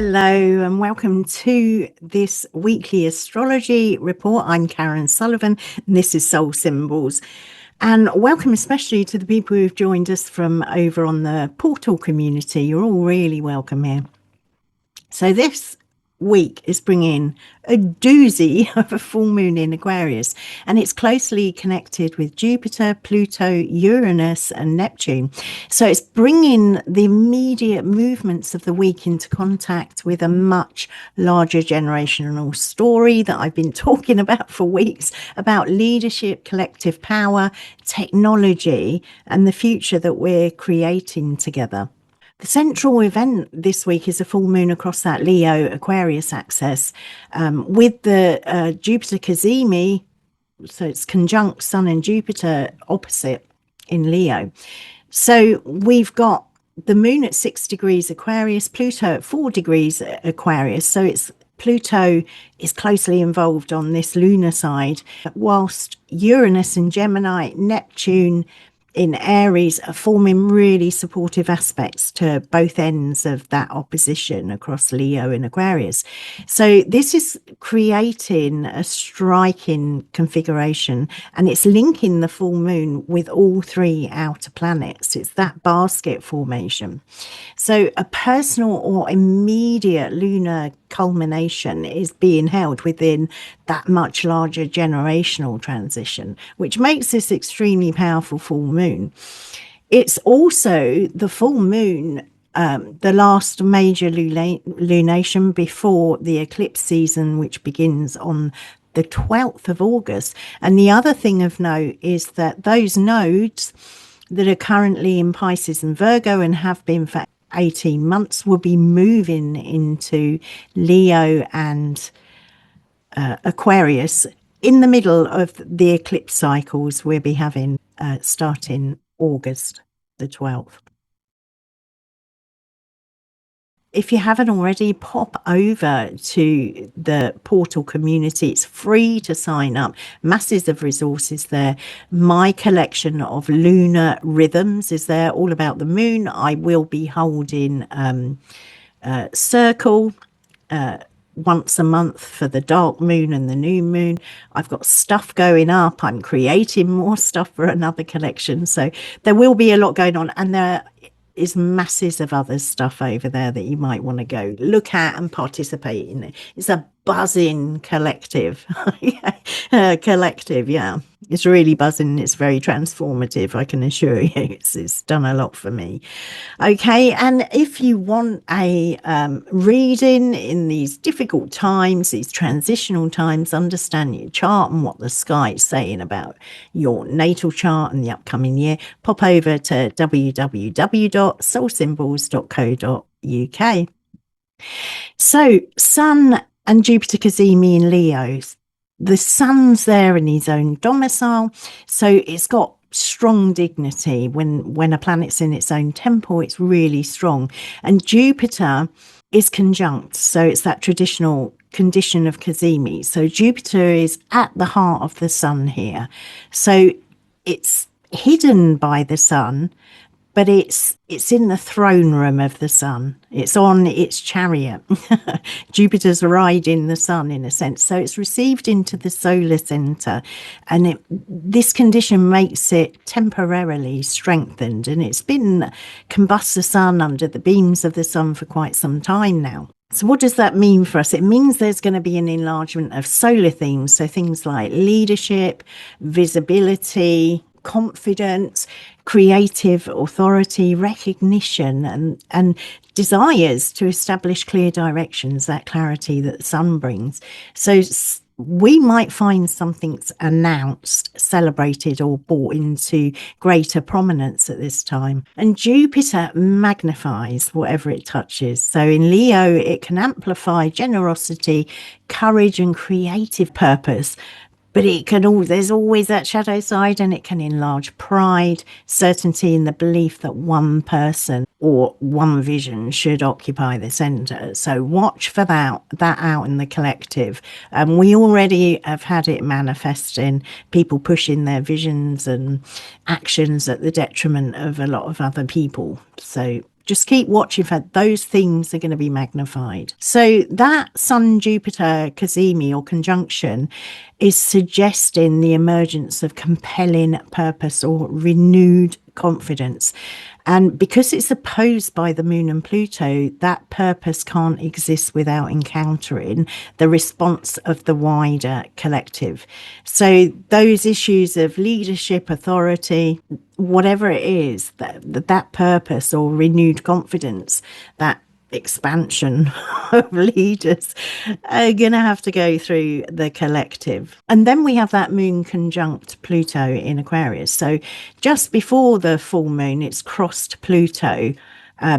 Hello and welcome to this weekly astrology report. I'm Karen Sullivan and this is Soul Symbols. And welcome especially to the people who've joined us from over on the portal community. You're all really welcome here. So this week is bringing a doozy of a full moon in Aquarius, and it's closely connected with Jupiter, Pluto, Uranus and Neptune. So it's bringing the immediate movements of the week into contact with a much larger generational story that I've been talking about for weeks, about leadership, collective power, technology and the future that we're creating together. The central event this week is a full moon across that Leo Aquarius axis with the Jupiter cazimi. So it's conjunct Sun and Jupiter opposite in Leo. So we've got the moon at 6 degrees Aquarius, Pluto at 4 degrees Aquarius. So it's Pluto is closely involved on this lunar side, whilst Uranus in Gemini, Neptune in Aries are forming really supportive aspects to both ends of that opposition across Leo and Aquarius. So this is creating a striking configuration, and it's linking the full moon with all three outer planets. It's that basket formation. So a personal or immediate lunar culmination is being held within that much larger generational transition, which makes this extremely powerful full moon. It's also the full moon, the last major lunation before the eclipse season, which begins on the 12th of August. And the other thing of note is that those nodes that are currently in Pisces and Virgo and have been for 18 months will be moving into Leo and Aquarius in the middle of the eclipse cycles we'll be having starting August the 12th. If you haven't already, pop over to the portal community. It's free to sign up. Masses of resources there. My collection of lunar rhythms is there, all about the moon. I will be holding circle once a month for the dark moon and the new moon. I've got stuff going up. I'm creating more stuff for another collection. So there will be a lot going on, and there is masses of other stuff over there that you might want to go look at and participate in. It's a buzzing collective. Yeah, it's really buzzing. It's very transformative, I can assure you. It's done a lot for me. Okay, and if you want a reading in these difficult times, these transitional times, understand your chart and what the sky is saying about your natal chart and the upcoming year, pop over to www.soulsymbols.co.uk. So Sun and Jupiter cazimi in Leo. The Sun's there in his own domicile, so it's got strong dignity. When a planet's in its own temple, it's really strong. And Jupiter is conjunct, so it's that traditional condition of cazimi. So Jupiter is at the heart of the Sun here, so it's hidden by the Sun, but it's in the throne room of the Sun. It's on its chariot. Jupiter's riding the Sun in a sense. So it's received into the solar center, and this condition makes it temporarily strengthened. And it's been combust the Sun under the beams of the Sun for quite some time now. So what does that mean for us? It means there's going to be an enlargement of solar themes. So things like leadership, visibility, confidence, creative authority, recognition, and desires to establish clear directions, that clarity that the Sun brings. So we might find something's announced, celebrated, or brought into greater prominence at this time. And Jupiter magnifies whatever it touches. So in Leo, it can amplify generosity, courage, and creative purpose. But there's always that shadow side, and it can enlarge pride, certainty in the belief that one person or one vision should occupy the center. So watch for that out in the collective. We already have had it manifesting, people pushing their visions and actions at the detriment of a lot of other people. So just keep watching for those themes are going to be magnified. So that Sun Jupiter cazimi or conjunction is suggesting the emergence of compelling purpose or renewed confidence. And because it's opposed by the moon and Pluto, that purpose can't exist without encountering the response of the wider collective. So those issues of leadership, authority, whatever it is, that purpose or renewed confidence, that expansion of leaders are going to have to go through the collective. And then we have that moon conjunct Pluto in Aquarius. So just before the full moon, it's crossed Pluto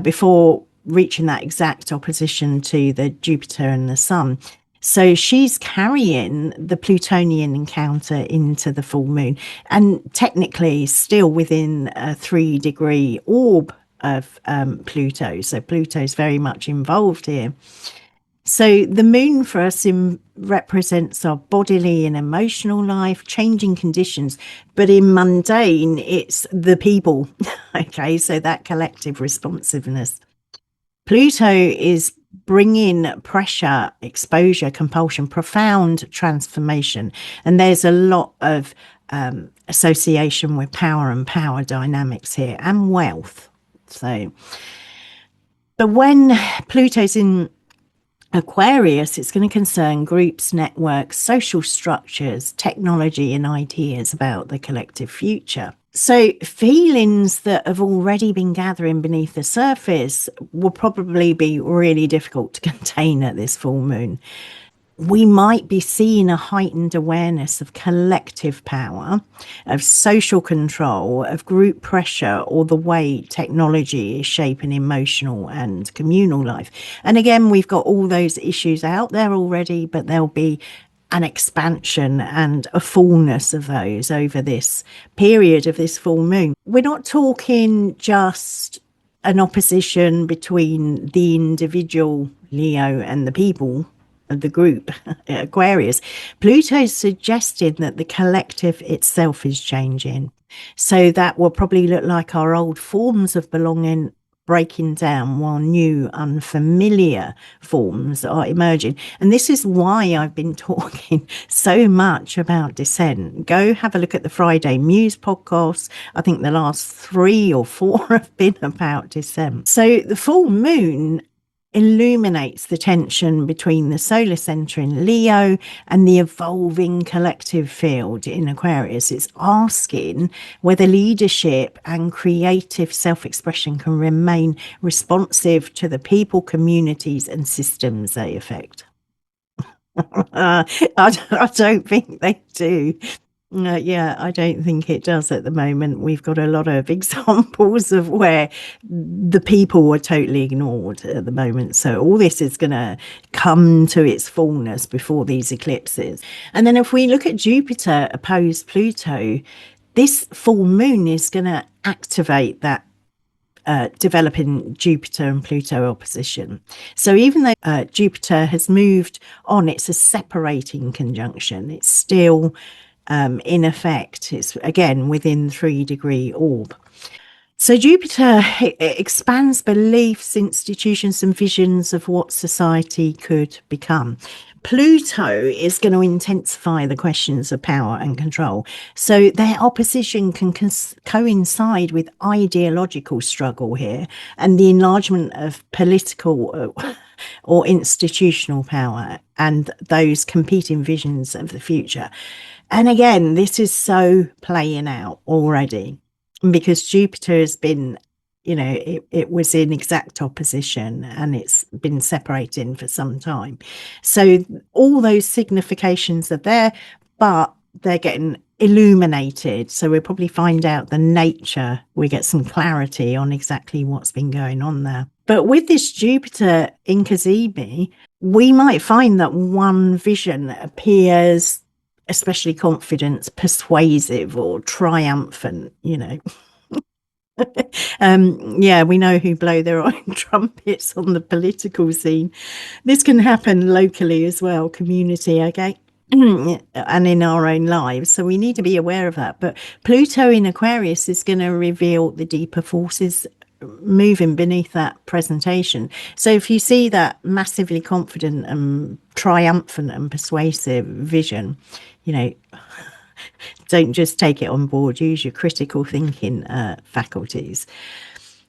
before reaching that exact opposition to the Jupiter and the Sun. So she's carrying the Plutonian encounter into the full moon, and technically still within a 3-degree orb of Pluto. So Pluto's very much involved here. So the moon for us represents our bodily and emotional life, changing conditions, but in mundane, it's the people. Okay, so that collective responsiveness. Pluto is bringing pressure, exposure, compulsion, profound transformation. And there's a lot of association with power and power dynamics here and wealth. So, but when Pluto's in Aquarius, it's going to concern groups, networks, social structures, technology, and ideas about the collective future. So feelings that have already been gathering beneath the surface will probably be really difficult to contain at this full moon. We might be seeing a heightened awareness of collective power, of social control, of group pressure, or the way technology is shaping emotional and communal life. And again, we've got all those issues out there already, but there'll be an expansion and a fullness of those over this period of this full moon. We're not talking just an opposition between the individual Leo and the people of the group Aquarius. Pluto's suggesting that the collective itself is changing. So that will probably look like our old forms of belonging breaking down while new unfamiliar forms are emerging. And this is why I've been talking so much about descent. Go have a look at the Friday Muse podcast. I think the last 3 or 4 have been about descent. So the full moon illuminates the tension between the solar center in Leo and the evolving collective field in Aquarius. It's asking whether leadership and creative self-expression can remain responsive to the people, communities, and systems they affect. I don't think they do. Yeah, I don't think it does at the moment. We've got a lot of examples of where the people were totally ignored at the moment. So all this is going to come to its fullness before these eclipses. And then if we look at Jupiter opposed Pluto, this full moon is going to activate that developing Jupiter and Pluto opposition. So even though Jupiter has moved on, it's a separating conjunction. It's still in effect. It's again within 3-degree orb. So Jupiter expands beliefs, institutions, and visions of what society could become. Pluto is going to intensify the questions of power and control. So their opposition can coincide with ideological struggle here and the enlargement of political or institutional power and those competing visions of the future. And again, this is so playing out already because Jupiter has been, it was in exact opposition and it's been separating for some time. So all those significations are there, but they're getting illuminated. So we'll probably find out the nature. We get some clarity on exactly what's been going on there. But with this Jupiter in cazimi, we might find that one vision appears especially confident, persuasive, or triumphant, yeah, we know who blow their own trumpets on the political scene. This can happen locally as well, community, okay? And in our own lives. So we need to be aware of that. But Pluto in Aquarius is going to reveal the deeper forces moving beneath that presentation. So if you see that massively confident and triumphant and persuasive vision, you know, don't just take it on board, use your critical thinking faculties.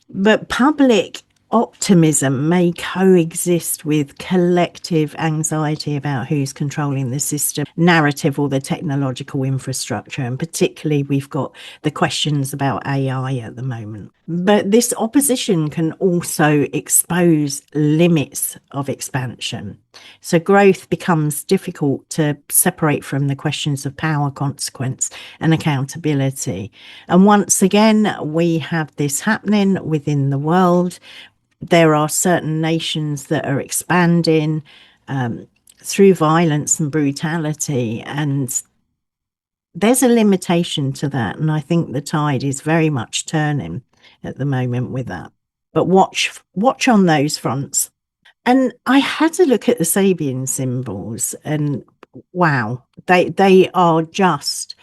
But public optimism may coexist with collective anxiety about who's controlling the system narrative or the technological infrastructure. And particularly, we've got the questions about AI at the moment. But this opposition can also expose limits of expansion. So growth becomes difficult to separate from the questions of power, consequence, and accountability. And once again, we have this happening within the world. There are certain nations that are expanding through violence and brutality, and there's a limitation to that. And I think the tide is very much turning at the moment with that. But watch on those fronts. And I had to look at the Sabian symbols, and wow, they are just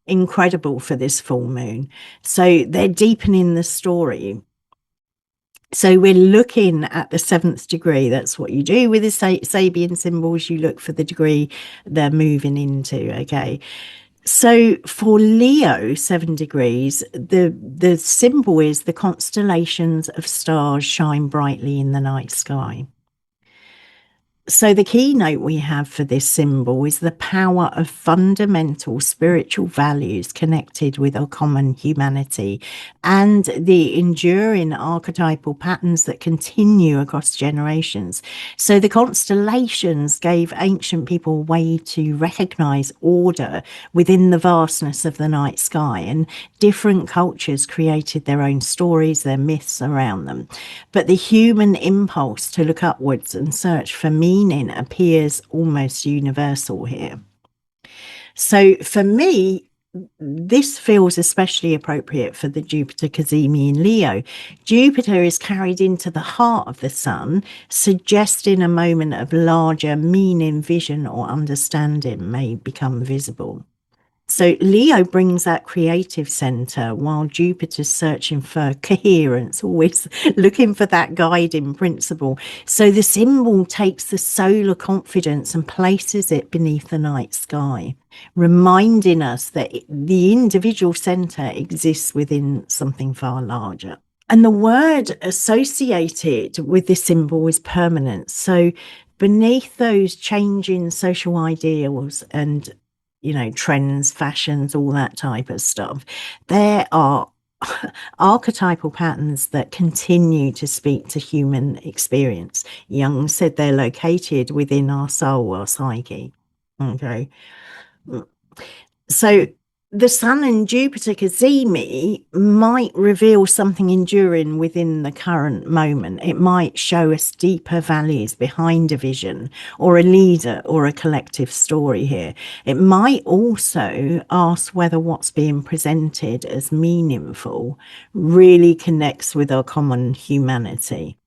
incredible for this full moon. So they're deepening the story. So we're looking at the 7th degree. That's what you do with the Sabian symbols. You look for the degree they're moving into. Okay. So for Leo, 7 degrees, the symbol is the constellations of stars shine brightly in the night sky. So the keynote we have for this symbol is the power of fundamental spiritual values connected with our common humanity and the enduring archetypal patterns that continue across generations. So the constellations gave ancient people a way to recognize order within the vastness of the night sky, and different cultures created their own stories, their myths around them. But the human impulse to look upwards and search for meaning appears almost universal here. So for me, this feels especially appropriate for the Jupiter cazimi in Leo. Jupiter is carried into the heart of the sun, suggesting a moment of larger meaning, vision, or understanding may become visible. So Leo brings that creative center, while Jupiter's searching for coherence, always looking for that guiding principle. So the symbol takes the solar confidence and places it beneath the night sky, reminding us that the individual center exists within something far larger. And the word associated with this symbol is permanence. So beneath those changing social ideals and trends, fashions, all that type of stuff, there are archetypal patterns that continue to speak to human experience. Jung said they're located within our soul, our psyche. Okay. So the Sun and Jupiter cazimi might reveal something enduring within the current moment. It might show us deeper values behind a vision or a leader or a collective story here. It might also ask whether what's being presented as meaningful really connects with our common humanity.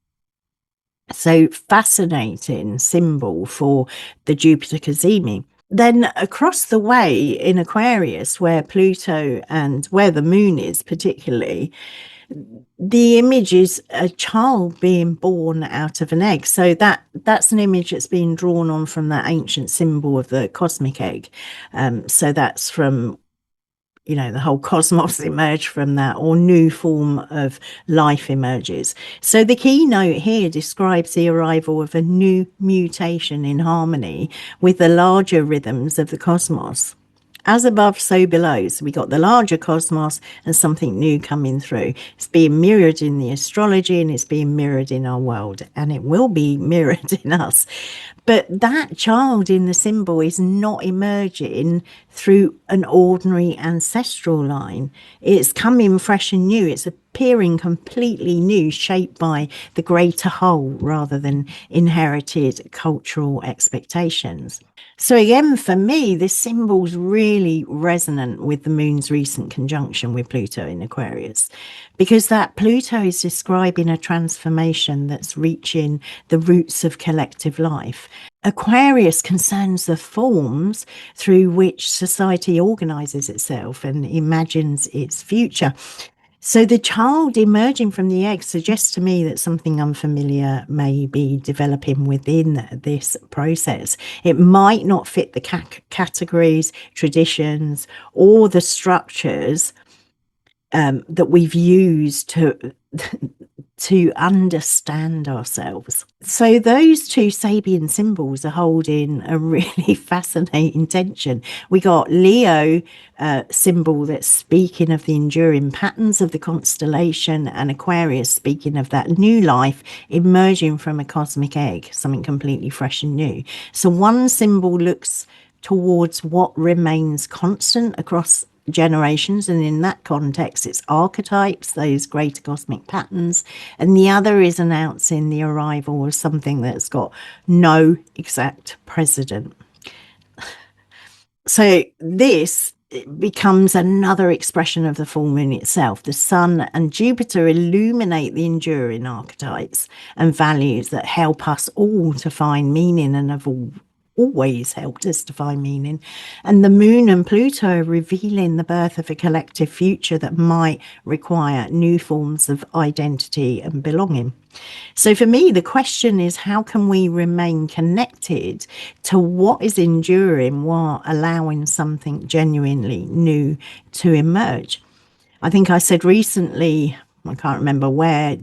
So fascinating symbol for the Jupiter cazimi. Then across the way in Aquarius, where Pluto and where the moon is particularly, the image is a child being born out of an egg. So that's an image that's been drawn on from that ancient symbol of the cosmic egg. So that's from the whole cosmos emerged from that, or new form of life emerges. So the keynote here describes the arrival of a new mutation in harmony with the larger rhythms of the cosmos. As above, so below. So we got the larger cosmos and something new coming through. It's being mirrored in the astrology, and it's being mirrored in our world, and it will be mirrored in us. But that child in the symbol is not emerging through an ordinary ancestral line. It's coming fresh and new. It's appearing completely new, shaped by the greater whole rather than inherited cultural expectations. So again, for me, this symbol's really resonant with the moon's recent conjunction with Pluto in Aquarius, because that Pluto is describing a transformation that's reaching the roots of collective life. Aquarius concerns the forms through which society organizes itself and imagines its future. So the child emerging from the egg suggests to me that something unfamiliar may be developing within this process. It might not fit the categories, traditions, or the structures that we've used to understand ourselves. So those two Sabian symbols are holding a really fascinating tension. We got Leo symbol that's speaking of the enduring patterns of the constellation, and Aquarius speaking of that new life emerging from a cosmic egg, something completely fresh and new. So one symbol looks towards what remains constant across generations, and in that context it's archetypes, those greater cosmic patterns, and the other is announcing the arrival of something that's got no exact precedent. So this becomes another expression of the full moon itself. The sun and Jupiter illuminate the enduring archetypes and values that help us all to find meaning and have always helped us to find meaning. And the moon and Pluto are revealing the birth of a collective future that might require new forms of identity and belonging. So for me, the question is, how can we remain connected to what is enduring while allowing something genuinely new to emerge? I think I said recently, I can't remember where,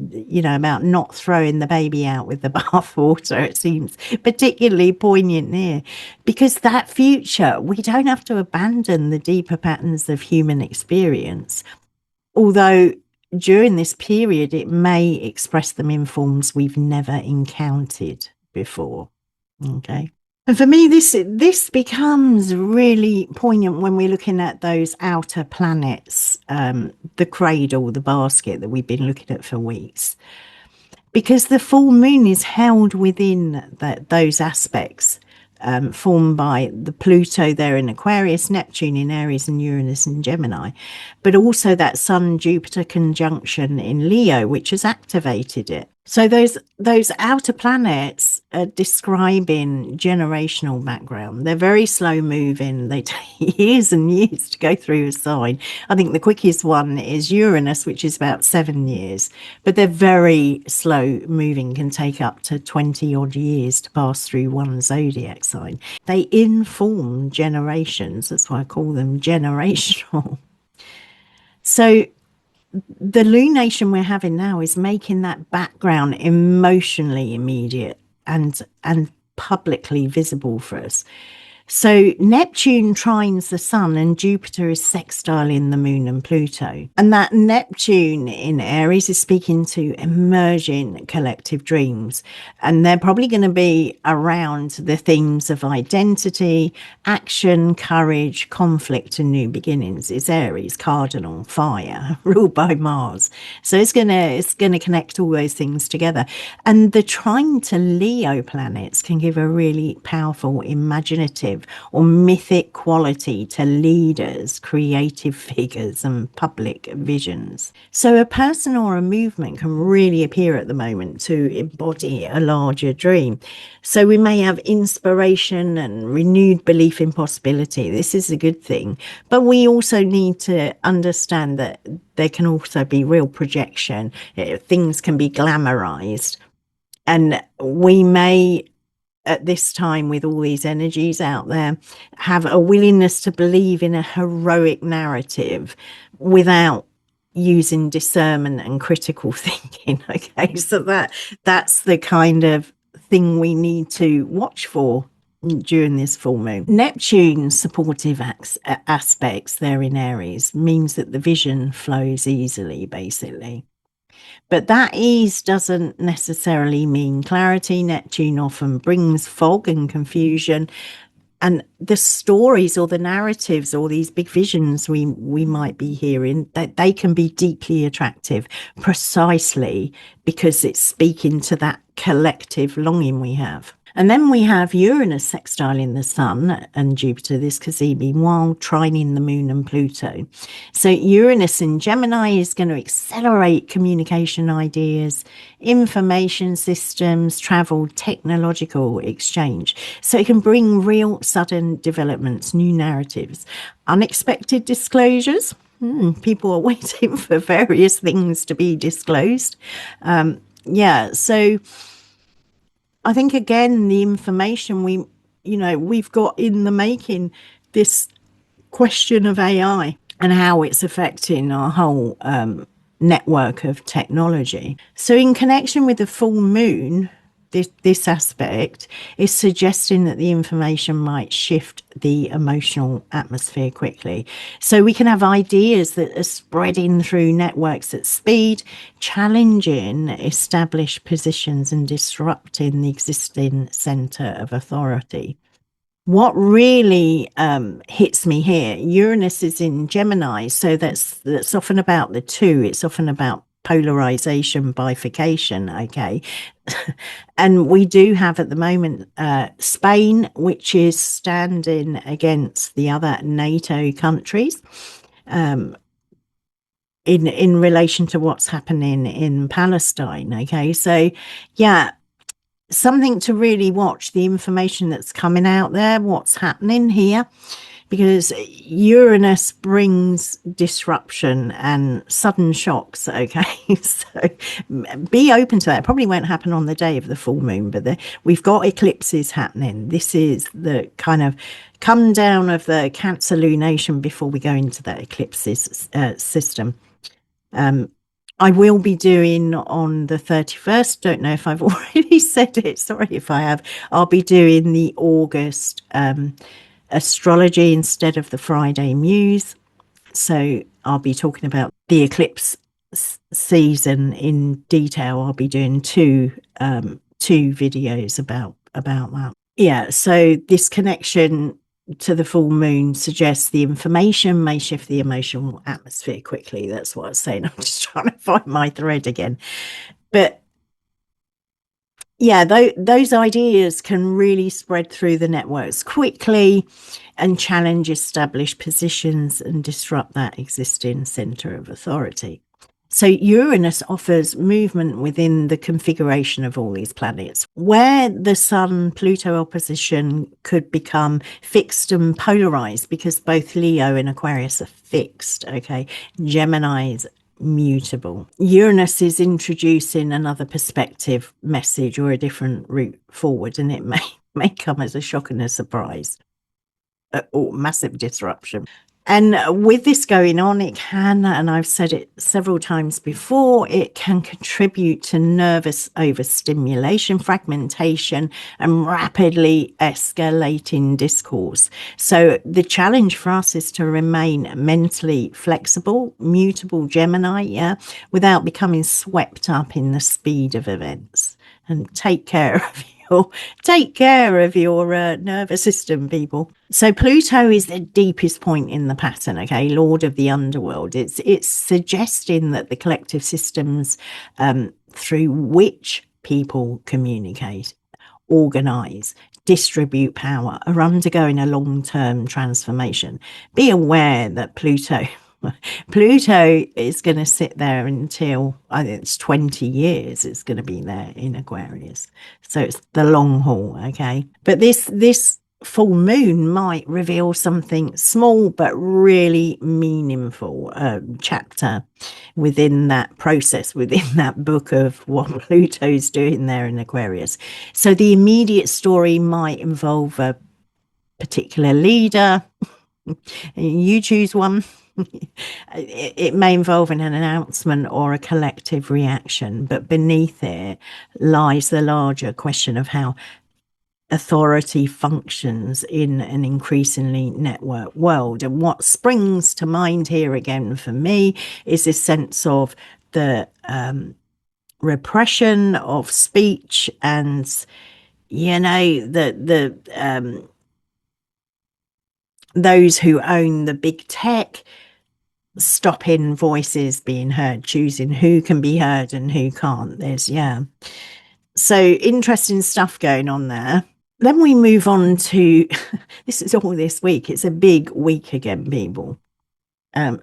about not throwing the baby out with the bathwater. It seems particularly poignant here, because that future, we don't have to abandon the deeper patterns of human experience. Although during this period, it may express them in forms we've never encountered before. Okay. And for me, this becomes really poignant when we're looking at those outer planets, the cradle, the basket that we've been looking at for weeks, because the full moon is held within those aspects. Formed by the Pluto there in Aquarius, Neptune in Aries, and Uranus in Gemini, but also that Sun-Jupiter conjunction in Leo, which has activated it. So those outer planets are describing generational background. They're very slow moving. They take years and years to go through a sign. I think the quickest one is Uranus, which is about 7 years, but they're very slow moving, can take up to 20 odd years to pass through one zodiac sign. They inform generations. That's why I call them generational. So the lunation we're having now is making that background emotionally immediate and publicly visible for us. So Neptune trines the sun and Jupiter is sextiling the moon and Pluto. And that Neptune in Aries is speaking to emerging collective dreams. And they're probably going to be around the themes of identity, action, courage, conflict, and new beginnings. It's Aries, cardinal, fire, ruled by Mars. So it's gonna connect all those things together. And the trine to Leo planets can give a really powerful imaginative or mythic quality to leaders, creative figures, and public visions. So a person or a movement can really appear at the moment to embody a larger dream. So we may have inspiration and renewed belief in possibility. This is a good thing. But we also need to understand that there can also be real projection. Things can be glamorized. And we may, at this time, with all these energies out there, have a willingness to believe in a heroic narrative without using discernment and critical thinking. Okay, so that's the kind of thing we need to watch for during this full moon. Neptune's supportive aspects there in Aries means that the vision flows easily, basically. But that ease doesn't necessarily mean clarity. Neptune often brings fog and confusion. And the stories or the narratives or these big visions we might be hearing, that they can be deeply attractive precisely because it's speaking to that collective longing we have. And then we have Uranus sextiling the sun and Jupiter, this cazimi, while trining the moon and Pluto. So Uranus in Gemini is going to accelerate communication ideas, information systems, travel, technological exchange. So it can bring real sudden developments, new narratives, unexpected disclosures. People are waiting for various things to be disclosed. Yeah, so I think again, the information we've got in the making, this question of AI and how it's affecting our whole network of technology. So, in connection with the full moon, this aspect is suggesting that the information might shift the emotional atmosphere quickly. So we can have ideas that are spreading through networks at speed, challenging established positions and disrupting the existing center of authority. What really hits me here, Uranus is in Gemini, so that's often about the two. It's often about polarization, bifurcation, okay? And we do have at the moment Spain, which is standing against the other NATO countries in relation to what's happening in Palestine, okay? So, yeah, something to really watch, the information that's coming out there, what's happening here, because Uranus brings disruption and sudden shocks. Okay, so be open to that. It probably won't happen on the day of the full moon, but we've got eclipses happening. This is the kind of come down of the Cancer lunation before we go into that eclipses system. I will be doing on the 31st. Don't know if I've already said it. Sorry if I have. I'll be doing the August astrology instead of the Friday Muse. So I'll be talking about the eclipse season in detail. I'll be doing two videos about that. Yeah. So this connection to the full moon suggests the information may shift the emotional atmosphere quickly. That's what I was saying. I'm just trying to find my thread again. But yeah, those ideas can really spread through the networks quickly and challenge established positions and disrupt that existing center of authority. So Uranus offers movement within the configuration of all these planets, where the Sun-Pluto opposition could become fixed and polarized, because both Leo and Aquarius are fixed, okay? Gemini's mutable. Uranus is introducing another perspective, message, or a different route forward, and it may come as a shock and a surprise or massive disruption. And with this going on, it can, and I've said it several times before, it can contribute to nervous overstimulation, fragmentation, and rapidly escalating discourse. So the challenge for us is to remain mentally flexible, mutable Gemini, yeah, without becoming swept up in the speed of events. And take care of your nervous system, people. So Pluto is the deepest point in the pattern, okay, Lord of the underworld. It's suggesting that the collective systems through which people communicate, organize, distribute power are undergoing a long-term transformation. Be aware that Pluto is going to sit there until, I think it's 20 years. It's going to be there in Aquarius. So it's the long haul, okay? But this full moon might reveal something small but really meaningful chapter within that process, within that book of what Pluto's doing there in Aquarius. So the immediate story might involve a particular leader. You choose one. It may involve an announcement or a collective reaction, but beneath it lies the larger question of how authority functions in an increasingly networked world. And what springs to mind here again for me is this sense of the repression of speech and, those who own the big tech stopping voices being heard, choosing who can be heard and who can't. So interesting stuff going on there. Then we move on to this is all this week. It's a big week again, people.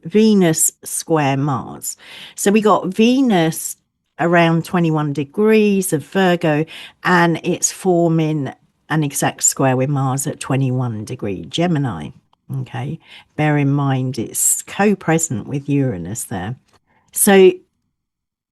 Venus square Mars. So we got Venus around 21 degrees of Virgo, and it's forming an exact square with Mars at 21 degree Gemini. Okay, bear in mind it's co-present with Uranus there. So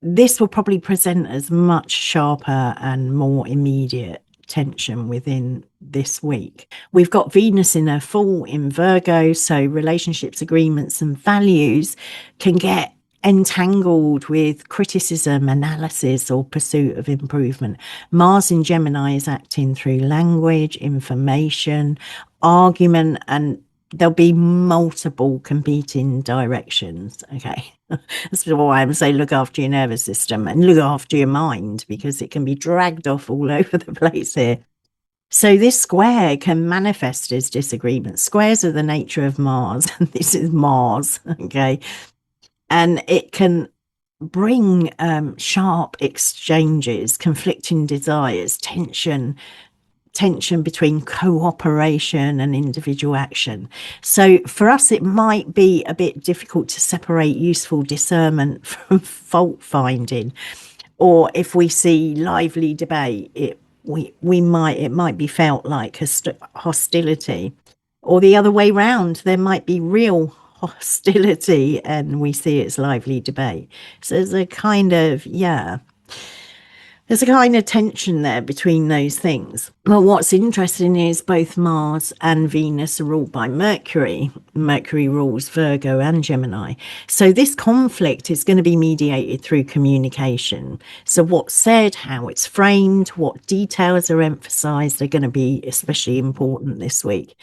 this will probably present as much sharper and more immediate tension within this week. We've got Venus in a full in Virgo, so relationships, agreements, and values can get entangled with criticism, analysis, or pursuit of improvement. Mars in Gemini is acting through language, information, argument, and there'll be multiple competing directions. Okay. That's why I'm saying look after your nervous system and look after your mind, because it can be dragged off all over the place here. So this square can manifest as disagreements. Squares are the nature of Mars. This is Mars, okay? And it can bring sharp exchanges, conflicting desires, tension between cooperation and individual action. So for us, it might be a bit difficult to separate useful discernment from fault finding. Or if we see lively debate, it might be felt like hostility. Or the other way round, there might be real hostility and we see it's lively debate. So there's a kind of tension there between those things. Well, what's interesting is both Mars and Venus are ruled by Mercury. Mercury rules Virgo and Gemini. So this conflict is going to be mediated through communication. So what's said, how it's framed, what details are emphasized are going to be especially important this week.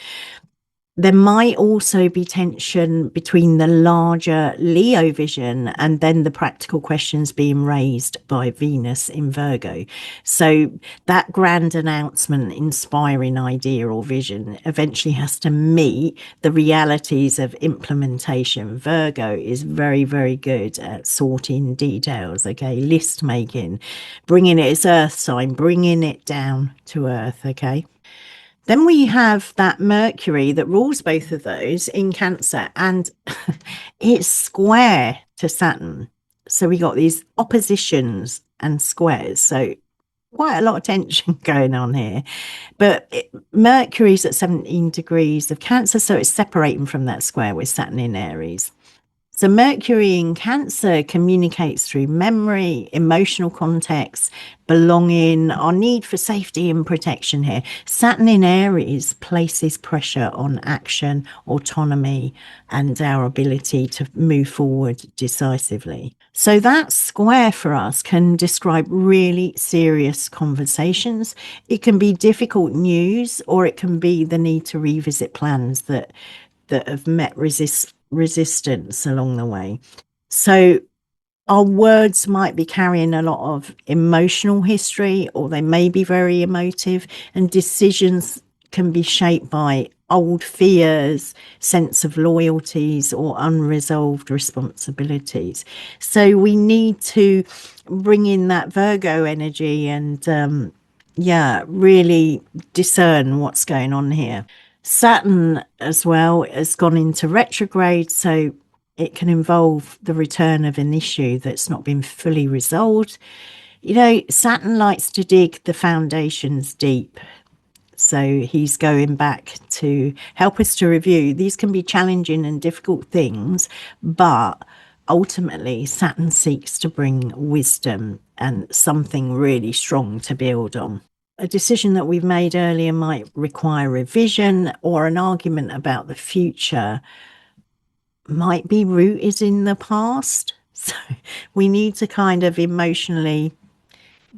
There might also be tension between the larger Leo vision and then the practical questions being raised by Venus in Virgo. So that grand announcement, inspiring idea or vision eventually has to meet the realities of implementation. Virgo is very, very good at sorting details, okay, list making, bringing it as Earth sign, bringing it down to Earth, okay. Then we have that Mercury that rules both of those in Cancer, and it's square to Saturn. So we got these oppositions and squares. So quite a lot of tension going on here. But Mercury's at 17 degrees of Cancer, so it's separating from that square with Saturn in Aries. So Mercury in Cancer communicates through memory, emotional context, belonging, our need for safety and protection here. Saturn in Aries places pressure on action, autonomy, and our ability to move forward decisively. So that square for us can describe really serious conversations. It can be difficult news, or it can be the need to revisit plans that have met resistance along the way. So our words might be carrying a lot of emotional history, or they may be very emotive, and decisions can be shaped by old fears, sense of loyalties, or unresolved responsibilities. So we need to bring in that Virgo energy and really discern what's going on here. Saturn as well has gone into retrograde, so it can involve the return of an issue that's not been fully resolved. You know, Saturn likes to dig the foundations deep. So he's going back to help us to review. These can be challenging and difficult things, but ultimately Saturn seeks to bring wisdom and something really strong to build on. A decision that we've made earlier might require revision, or an argument about the future might be rooted in the past. So we need to kind of emotionally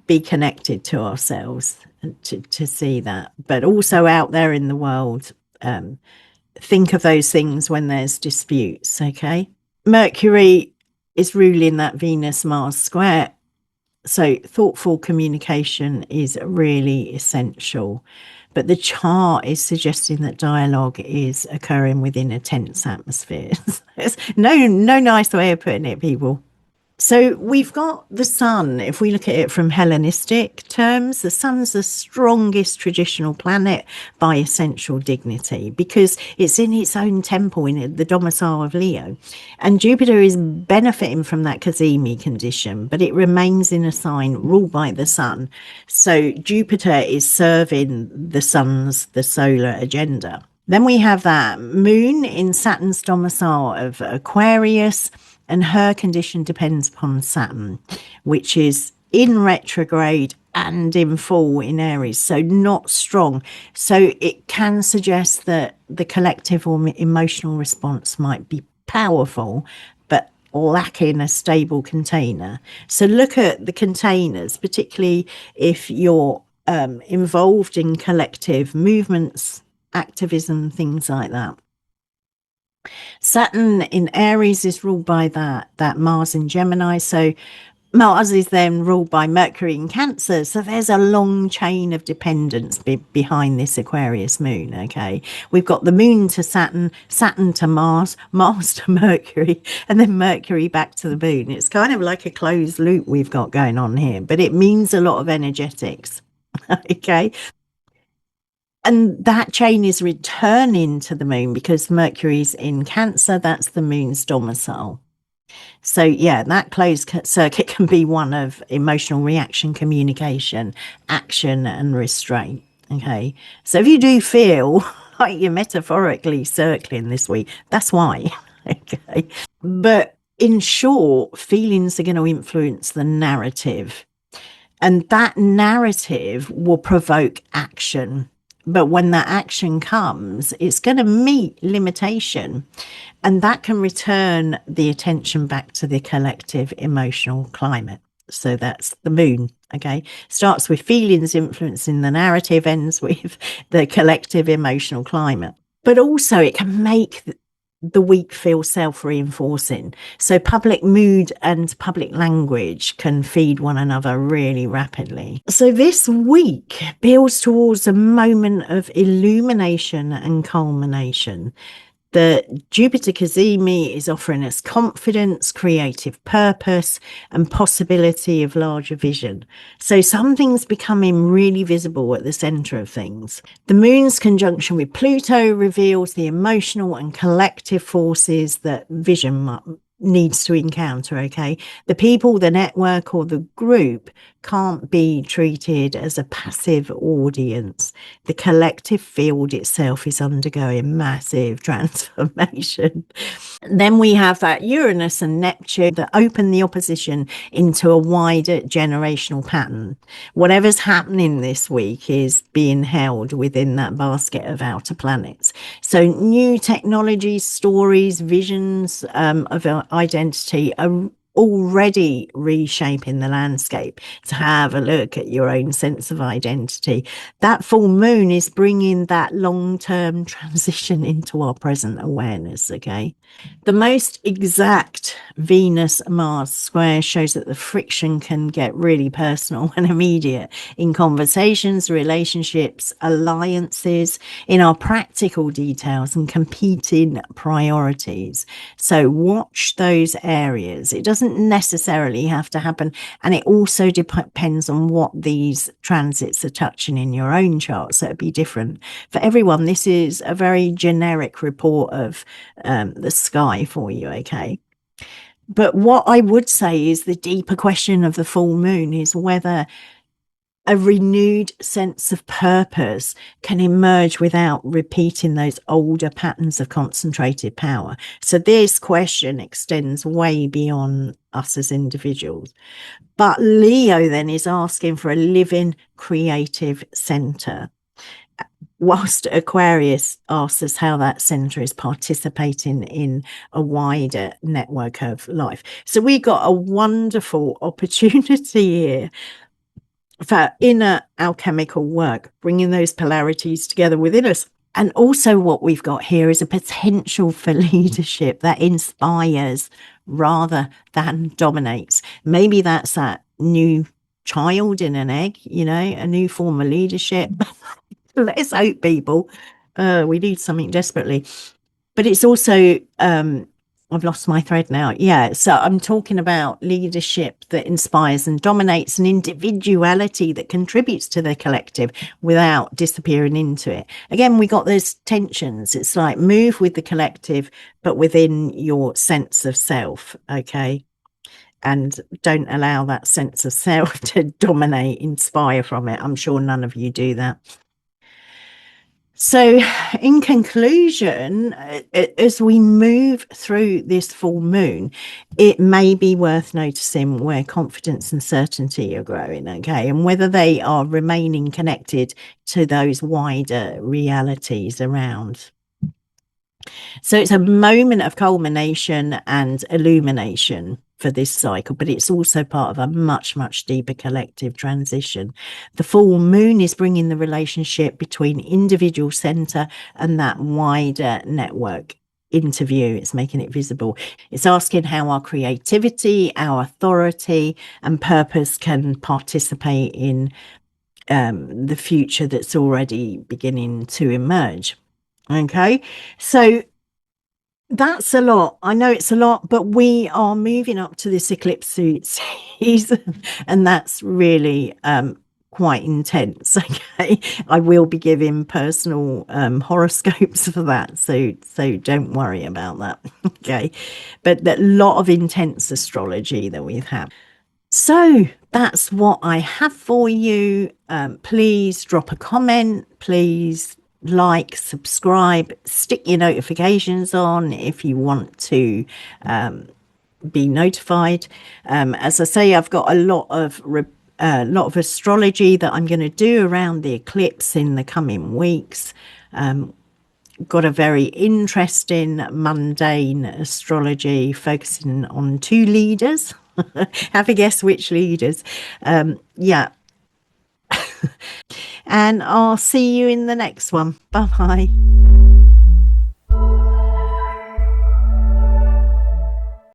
be connected to ourselves to see that. But also out there in the world, think of those things when there's disputes, okay? Mercury is ruling that Venus-Mars square. So thoughtful communication is really essential, but the chart is suggesting that dialogue is occurring within a tense atmosphere. There's no nice way of putting it, people. So we've got the sun. If we look at it from Hellenistic terms, the sun's the strongest traditional planet by essential dignity, because it's in its own temple, in the domicile of Leo. And Jupiter is benefiting from that cazimi condition, but it remains in a sign ruled by the sun. So Jupiter is serving the solar agenda. Then we have that moon in Saturn's domicile of Aquarius, and her condition depends upon Saturn, which is in retrograde and in full in Aries, so not strong. So it can suggest that the collective or emotional response might be powerful, but lacking a stable container. So look at the containers, particularly if you're involved in collective movements, activism, things like that. Saturn in Aries is ruled by that Mars in Gemini. So Mars is then ruled by Mercury in Cancer. So there's a long chain of dependence behind this Aquarius moon. Okay. We've got the moon to Saturn, Saturn to Mars, Mars to Mercury, and then Mercury back to the moon. It's kind of like a closed loop we've got going on here, but it means a lot of energetics. Okay. And that chain is returning to the moon because Mercury's in Cancer. That's the moon's domicile. So, yeah, that closed circuit can be one of emotional reaction, communication, action, and restraint. Okay. So, if you do feel like you're metaphorically circling this week, that's why. Okay. But in short, feelings are going to influence the narrative, and that narrative will provoke action. But when that action comes, it's going to meet limitation, and that can return the attention back to the collective emotional climate. So that's the moon. Okay. Starts with feelings influencing the narrative, ends with the collective emotional climate. But also, it can make the week feel self-reinforcing. So public mood and public language can feed one another really rapidly. So this week builds towards a moment of illumination and culmination. The Jupiter cazimi is offering us confidence, creative purpose, and possibility of larger vision. So something's becoming really visible at the center of things. The moon's conjunction with Pluto reveals the emotional and collective forces that vision needs to encounter. Okay, the people, the network, or the group can't be treated as a passive audience. The collective field itself is undergoing massive transformation. Then we have that Uranus and Neptune that open the opposition into a wider generational pattern. Whatever's happening this week is being held within that basket of outer planets. So new technologies, stories, visions of identity are already reshaping the landscape. To have a look at your own sense of identity. That full moon is bringing that long-term transition into our present awareness. Okay. The most exact Venus-Mars square shows that the friction can get really personal and immediate in conversations, relationships, alliances, in our practical details and competing priorities. So watch those areas. It doesn't necessarily have to happen. And it also depends on what these transits are touching in your own chart. So it'd be different for everyone. This is a very generic report of the sky for you. Okay. But what I would say is the deeper question of the full moon is whether a renewed sense of purpose can emerge without repeating those older patterns of concentrated power. So this question extends way beyond us as individuals. But Leo then is asking for a living creative center, whilst Aquarius asks us how that center is participating in a wider network of life. So we got a wonderful opportunity here for inner alchemical work, bringing those polarities together within us. And also what we've got here is a potential for leadership that inspires rather than dominates. Maybe that's that new child in an egg, a new form of leadership. Let's hope, people. We need something desperately. But it's also I've lost my thread now. Yeah. So I'm talking about leadership that inspires and dominates, and individuality that contributes to the collective without disappearing into it. Again, we got those tensions. It's like move with the collective, but within your sense of self. Okay. And don't allow that sense of self to dominate, inspire from it. I'm sure none of you do that. So, in conclusion, as we move through this full moon, it may be worth noticing where confidence and certainty are growing, okay, and whether they are remaining connected to those wider realities around. So it's a moment of culmination and illumination for this cycle, but it's also part of a much, much deeper collective transition. The full moon is bringing the relationship between individual center and that wider network into view. It's making it visible. It's asking how our creativity, our authority, and purpose can participate in the future that's already beginning to emerge. Okay, so that's a lot. I know it's a lot, but we are moving up to this eclipse season, and that's really quite intense. Okay, I will be giving personal horoscopes for that, so don't worry about that. Okay, but a lot of intense astrology that we've had. So that's what I have for you. Please drop a comment. Please like, subscribe, stick your notifications on if you want to be notified. As I say, I've got a lot of astrology that I'm going to do around the eclipse in the coming weeks. Got a very interesting mundane astrology focusing on two leaders. Have a guess which leaders. Yeah. And I'll see you in the next one. Bye bye.